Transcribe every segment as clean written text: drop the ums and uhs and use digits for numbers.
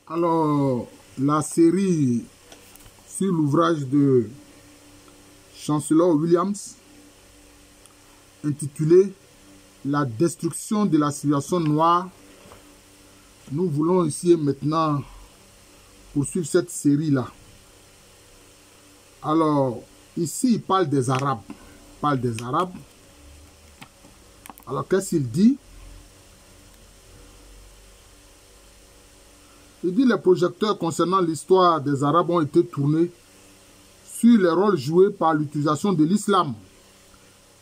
Alors, la série sur l'ouvrage de Chancellor Williams, intitulé La destruction de la civilisation noire, nous voulons ici et maintenant poursuivre cette série-là. Alors, ici, il parle des Arabes. Alors, qu'est-ce qu'il dit? Il dit les projecteurs concernant l'histoire des Arabes ont été tournés sur les rôles joués par l'utilisation de l'islam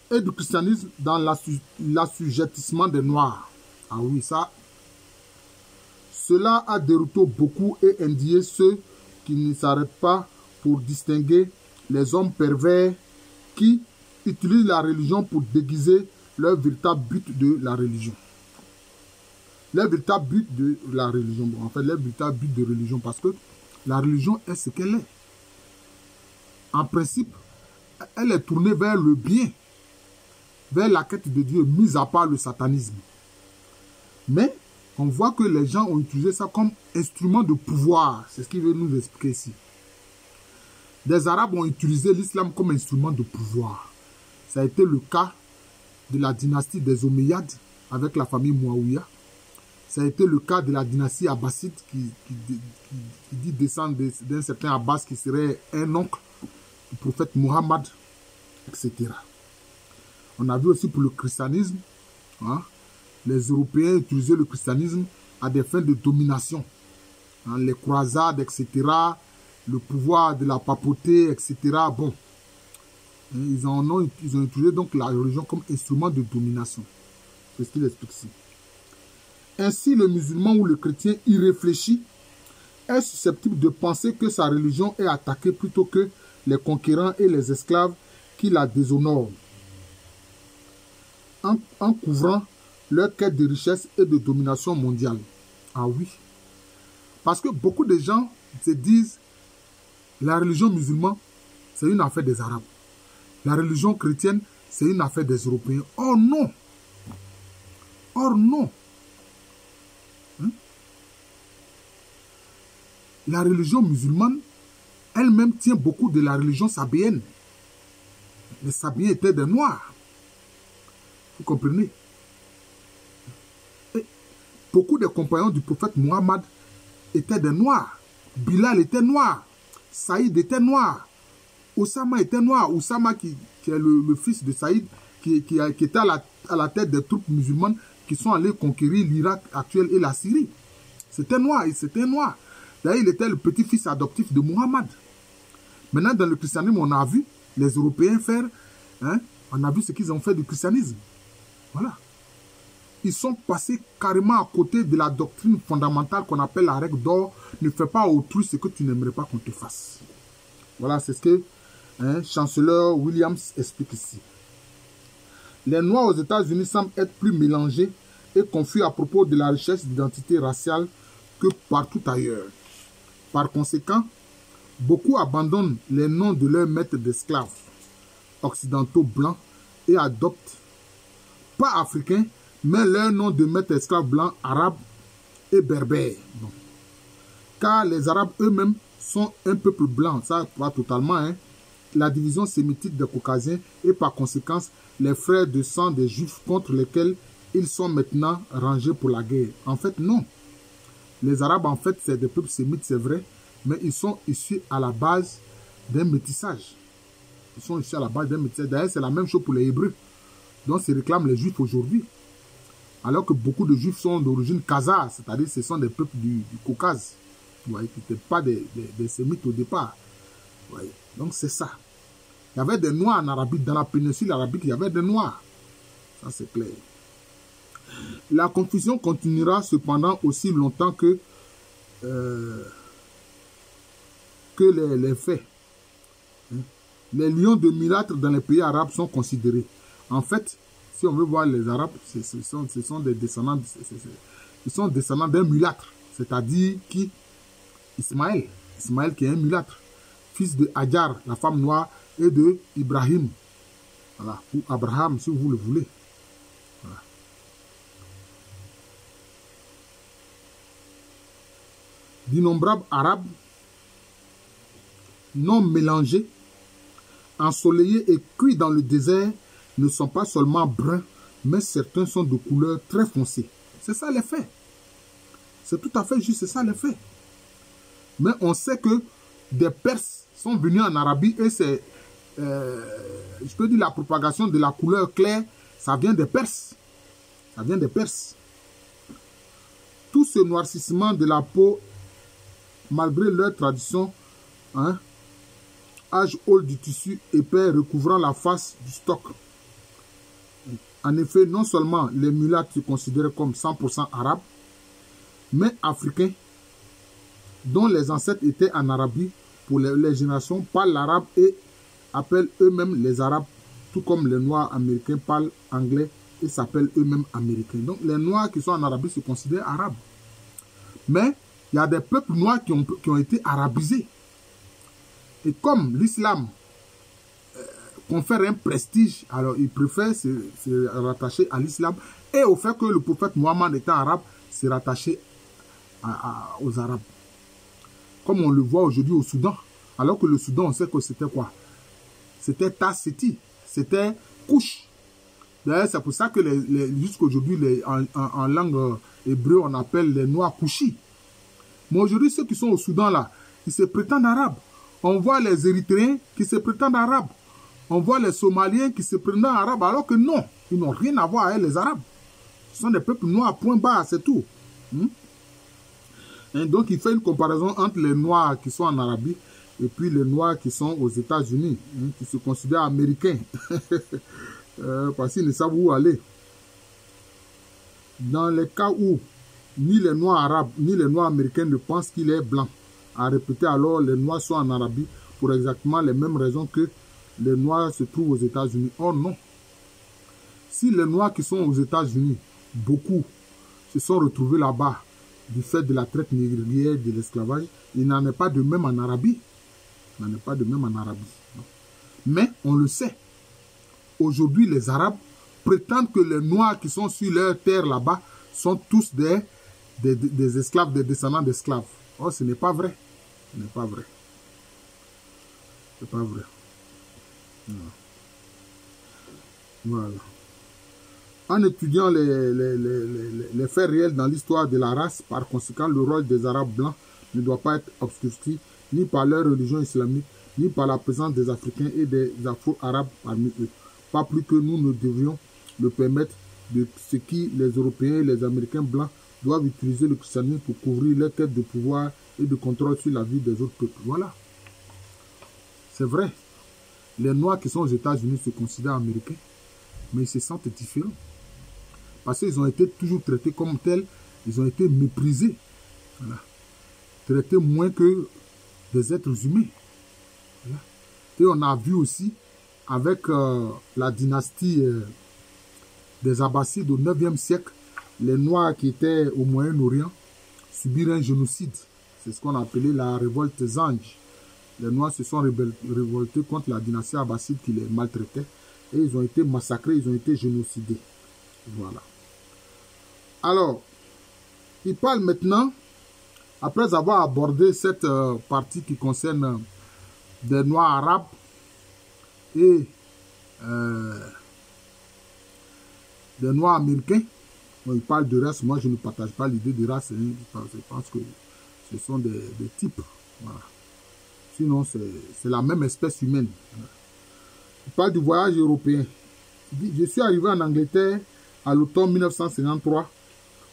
et du christianisme dans l'assujettissement des Noirs. Ah oui, ça. Cela a dérouté beaucoup et indigné ceux qui ne s'arrêtent pas pour distinguer les hommes pervers qui utilisent la religion pour déguiser leur véritable but de la religion. Leur véritable but de la religion. Bon, en fait, leur véritable but de religion, parce que la religion est ce qu'elle est. En principe, elle est tournée vers le bien, vers la quête de Dieu, mis à part le satanisme. Mais on voit que les gens ont utilisé ça comme instrument de pouvoir. C'est ce qu'il veut nous expliquer ici. Des Arabes ont utilisé l'islam comme instrument de pouvoir. Ça a été le cas de la dynastie des Omeyyades avec la famille Mouawiya. Ça a été le cas de la dynastie abbasside qui dit descendre d'un certain Abbas qui serait un oncle du prophète Muhammad, etc. On a vu aussi pour le christianisme, hein, les Européens utilisaient le christianisme à des fins de domination. Hein, les croisades, etc., le pouvoir de la papauté, etc. Bon, ils ont utilisé donc la religion comme instrument de domination. C'est ce qu'il explique ici. Ainsi, le musulman ou le chrétien irréfléchi est susceptible de penser que sa religion est attaquée plutôt que les conquérants et les esclaves qui la déshonorent, en couvrant leur quête de richesse et de domination mondiale. Ah oui. Parce que beaucoup de gens se disent la religion musulmane, c'est une affaire des Arabes. La religion chrétienne, c'est une affaire des Européens. Oh non! Or non! La religion musulmane, elle-même tient beaucoup de la religion sabéenne. Les Sabéens étaient des Noirs. Vous comprenez? Et beaucoup de compagnons du prophète Muhammad étaient des Noirs. Bilal était noir. Saïd était noir. Oussama était noir. Oussama, qui est le fils de Saïd, qui était à la tête des troupes musulmanes qui sont allées conquérir l'Irak actuel et la Syrie. C'était noir, et c'était noir. D'ailleurs, il était le petit-fils adoptif de Muhammad. Maintenant, dans le christianisme, on a vu les Européens faire, hein, on a vu ce qu'ils ont fait du christianisme. Voilà. Ils sont passés carrément à côté de la doctrine fondamentale qu'on appelle la règle d'or. Ne fais pas à autrui ce que tu n'aimerais pas qu'on te fasse. Voilà, c'est ce que Chancellor Williams explique ici. Les Noirs aux États-Unis semblent être plus mélangés et confus à propos de la richesse d'identité raciale que partout ailleurs. Par conséquent, beaucoup abandonnent les noms de leurs maîtres d'esclaves occidentaux blancs et adoptent, pas africains, mais leurs noms de maîtres d'esclaves blancs, arabes et berbères. Bon. Car les Arabes eux-mêmes sont un peuple blanc, ça pas totalement, hein. La division sémitique des Caucasiens et par conséquent les frères de sang des Juifs contre lesquels ils sont maintenant rangés pour la guerre. En fait, non. Les Arabes, en fait, c'est des peuples sémites, c'est vrai, mais ils sont issus à la base d'un métissage. Ils sont issus à la base d'un métissage. D'ailleurs, c'est la même chose pour les Hébreux, dont se réclament les Juifs aujourd'hui. Alors que beaucoup de Juifs sont d'origine khazare, c'est-à-dire ce sont des peuples du Caucase. Vous voyez, qui n'étaient pas des sémites au départ. Vous voyez. Donc, c'est ça. Il y avait des Noirs en Arabie, dans la péninsule arabique, il y avait des Noirs. Ça, c'est clair. La confusion continuera cependant aussi longtemps que les faits. Les lions de Milâtre dans les pays arabes sont considérés. En fait, si on veut voir les Arabes, ce sont des descendants, ils sont descendants d'un mulâtre, c'est-à-dire qui Ismaël qui est un mulâtre, fils de Hajar, la femme noire, et de Ibrahim, voilà, ou Abraham si vous le voulez. Voilà. d'innombrables Arabes non mélangés, ensoleillés et cuits dans le désert ne sont pas seulement bruns, mais certains sont de couleur très foncée. C'est ça les faits. C'est tout à fait juste, c'est ça les faits. Mais on sait que des Perses sont venus en Arabie et c'est, je peux dire, la propagation de la couleur claire, ça vient des Perses. Ça vient des Perses. Tout ce noircissement de la peau, malgré leur tradition, hein, âge haut du tissu épais recouvrant la face du stock. En effet, non seulement les mulâtres se considéraient comme 100% arabes, mais africains, dont les ancêtres étaient en Arabie, pour les générations, parlent l'arabe et appellent eux-mêmes les Arabes, tout comme les Noirs américains parlent anglais et s'appellent eux-mêmes américains. Donc les Noirs qui sont en Arabie se considèrent arabes. Mais il y a des peuples noirs qui ont été arabisés. Et comme l'islam confère un prestige, alors ils préfèrent se rattacher à l'islam et au fait que le prophète Mohammed étant arabe, se rattacher aux Arabes. Comme on le voit aujourd'hui au Soudan. Alors que le Soudan, on sait que c'était quoi? C'était Tasseti, c'était Couche. D'ailleurs, c'est pour ça que jusqu'aujourd'hui, en langue hébreu, on appelle les Noirs Kouchis. Mais aujourd'hui, ceux qui sont au Soudan, là, ils se prétendent arabes. On voit les Érythréens qui se prétendent arabes. On voit les Somaliens qui se prétendent arabes, alors que non, ils n'ont rien à voir avec les Arabes. Ce sont des peuples noirs, point barre, c'est tout. Et donc, il fait une comparaison entre les Noirs qui sont en Arabie et puis les Noirs qui sont aux États-Unis, qui se considèrent américains. Parce qu'ils ne savent où aller. Dans les cas où ni les Noirs arabes ni les Noirs américains ne pensent qu'il est blanc, à répéter alors les Noirs sont en Arabie pour exactement les mêmes raisons que les Noirs se trouvent aux États-Unis. Oh non! Si les Noirs qui sont aux États-Unis, beaucoup se sont retrouvés là-bas du fait de la traite négrière, de l'esclavage, il n'en est pas de même en Arabie. Il n'en est pas de même en Arabie. Mais on le sait. Aujourd'hui, les Arabes prétendent que les Noirs qui sont sur leur terre là-bas sont tous des esclaves, des descendants d'esclaves. Oh, ce n'est pas vrai. Ce n'est pas vrai. C'est pas vrai. Non. Voilà. En étudiant les faits réels dans l'histoire de la race, par conséquent, le rôle des Arabes blancs ne doit pas être obscurci ni par leur religion islamique, ni par la présence des Africains et des Afro-Arabes parmi eux. Pas plus que nous ne devrions le permettre de ce qui les Européens et les Américains blancs doivent utiliser le christianisme pour couvrir leur quête de pouvoir et de contrôle sur la vie des autres peuples. Voilà. C'est vrai. Les Noirs qui sont aux États-Unis se considèrent américains, mais ils se sentent différents. Parce qu'ils ont été toujours traités comme tels, ils ont été méprisés. Voilà. Traités moins que des êtres humains. Voilà. Et on a vu aussi, avec la dynastie des Abbassides au 9e siècle, les Noirs qui étaient au Moyen-Orient subirent un génocide. C'est ce qu'on appelait la révolte Zanj. Les Noirs se sont révoltés contre la dynastie Abbasside qui les maltraitait. Et ils ont été massacrés, ils ont été génocidés. Voilà. Alors, il parle maintenant, après avoir abordé cette partie qui concerne des Noirs arabes et des Noirs américains. Bon, il parle de race, moi je ne partage pas l'idée de race, hein. Je pense que ce sont des types. Voilà. Sinon, c'est la même espèce humaine. Voilà. Il parle du voyage européen. Il dit, je suis arrivé en Angleterre à l'automne 1953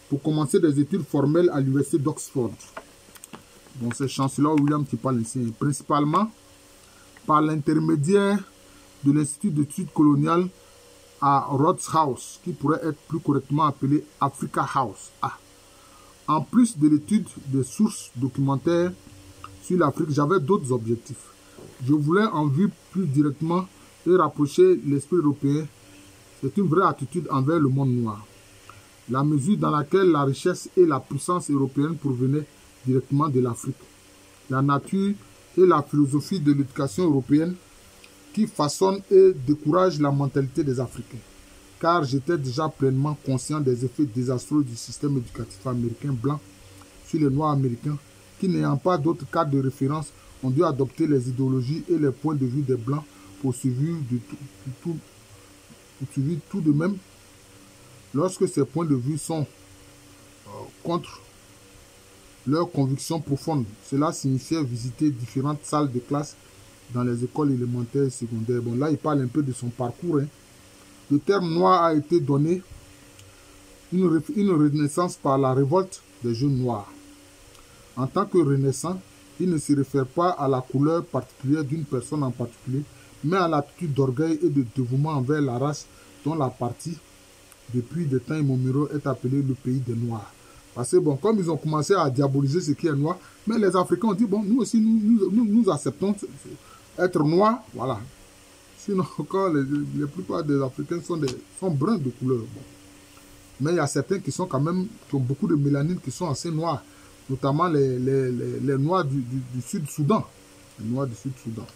pour commencer des études formelles à l'université d'Oxford. Bon, c'est chancellor William qui parle ici, principalement par l'intermédiaire de l'Institut d'études coloniales à Rhodes House, qui pourrait être plus correctement appelé Africa House. Ah. En plus de l'étude des sources documentaires sur l'Afrique, j'avais d'autres objectifs. Je voulais en vue plus directement et rapprocher l'esprit européen. C'est une vraie attitude envers le monde noir. La mesure dans laquelle la richesse et la puissance européenne provenaient directement de l'Afrique. La nature et la philosophie de l'éducation européenne qui façonne et décourage la mentalité des Africains. Car j'étais déjà pleinement conscient des effets désastreux du système éducatif américain blanc sur les Noirs américains qui n'ayant pas d'autre cadre de référence ont dû adopter les idéologies et les points de vue des Blancs pour suivre tout de même. Lorsque ces points de vue sont contre leurs convictions profondes, cela signifiait visiter différentes salles de classe dans les écoles élémentaires et secondaires. Bon, là, il parle un peu de son parcours. Hein. Le terme noir a été donné une renaissance par la révolte des jeunes noirs. En tant que renaissant, il ne se réfère pas à la couleur particulière d'une personne en particulier, mais à l'attitude d'orgueil et de dévouement envers la race dont la partie, depuis des temps immémoriaux, est appelée le pays des Noirs. Parce que, bon, comme ils ont commencé à diaboliser ce qui est noir, mais les Africains ont dit, bon, nous aussi, nous acceptons être noirs, voilà. Sinon, quand la plupart des Africains sont bruns de couleur. Bon. Mais il y a certains qui sont quand même, qui ont beaucoup de mélanine, qui sont assez noirs, notamment les Noirs du Sud-Soudan. Les Noirs du Sud-Soudan.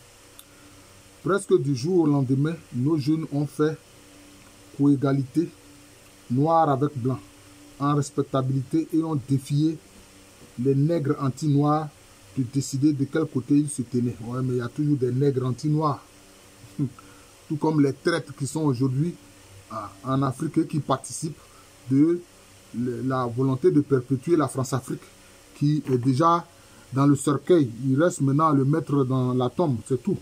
Presque du jour au lendemain, nos jeunes ont fait coégalité noir avec blanc, en respectabilité, et ont défié les nègres anti-noirs de décider de quel côté ils se tenaient. Ouais, mais il y a toujours des nègres anti-noirs. Tout comme les traîtres qui sont aujourd'hui en Afrique et qui participent de la volonté de perpétuer la France-Afrique, qui est déjà dans le cercueil. Il reste maintenant à le mettre dans la tombe, c'est tout.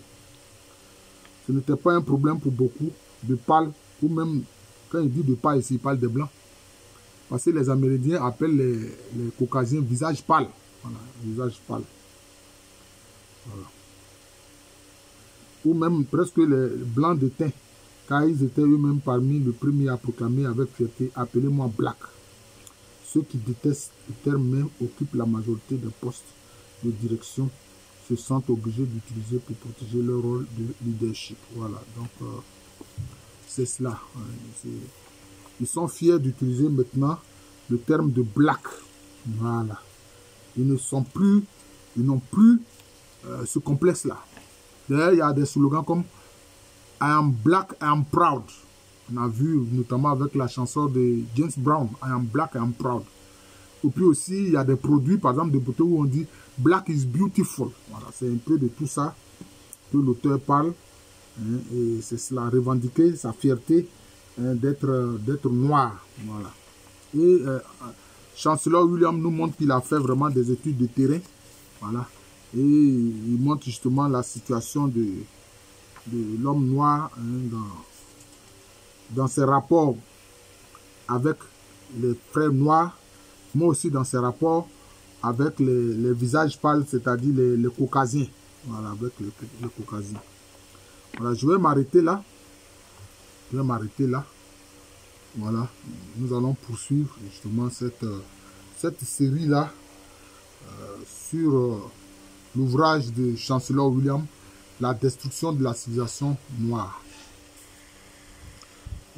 Ce n'était pas un problème pour beaucoup de pâles, ou même quand il dit de pâles, ici, il parle des blancs. Parce que les Amérindiens appellent les Caucasiens visage pâle. Voilà, visage pâle. Voilà. Ou même presque les blancs de teint, car ils étaient eux-mêmes parmi les premiers à proclamer avec fierté, appelez-moi black. Ceux qui détestent le terme même occupent la majorité des postes de direction, se sentent obligés d'utiliser pour protéger leur rôle de leadership. Voilà, donc c'est cela. Ils sont fiers d'utiliser maintenant le terme de black. Voilà. Ils n'ont plus ce complexe-là. D'ailleurs, il y a des slogans comme I am black, I am proud. On a vu notamment avec la chanson de James Brown, I am black, I am proud. Et puis aussi, il y a des produits, par exemple, de beauté où on dit black is beautiful. Voilà, c'est un peu de tout ça que l'auteur parle. Hein, et c'est cela, revendiquer sa fierté hein, d'être noir. Voilà. Et Chancellor William nous montre qu'il a fait vraiment des études de terrain. Voilà. Et il montre justement la situation de l'homme noir hein, dans ses rapports avec les frères noirs, mais aussi dans ses rapports avec les visages pâles, c'est-à-dire les Caucasiens. Voilà, avec les Caucasiens. Voilà, je vais m'arrêter là. Voilà, nous allons poursuivre justement cette série-là sur l'ouvrage de Chancellor William, La destruction de la civilisation noire.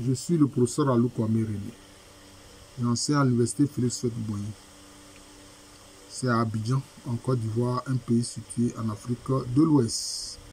Je suis le professeur Alou Kwame René. J'enseigne à l'université Félix Houphouët-Boigny. C'est à Abidjan, en Côte d'Ivoire, un pays situé en Afrique de l'Ouest.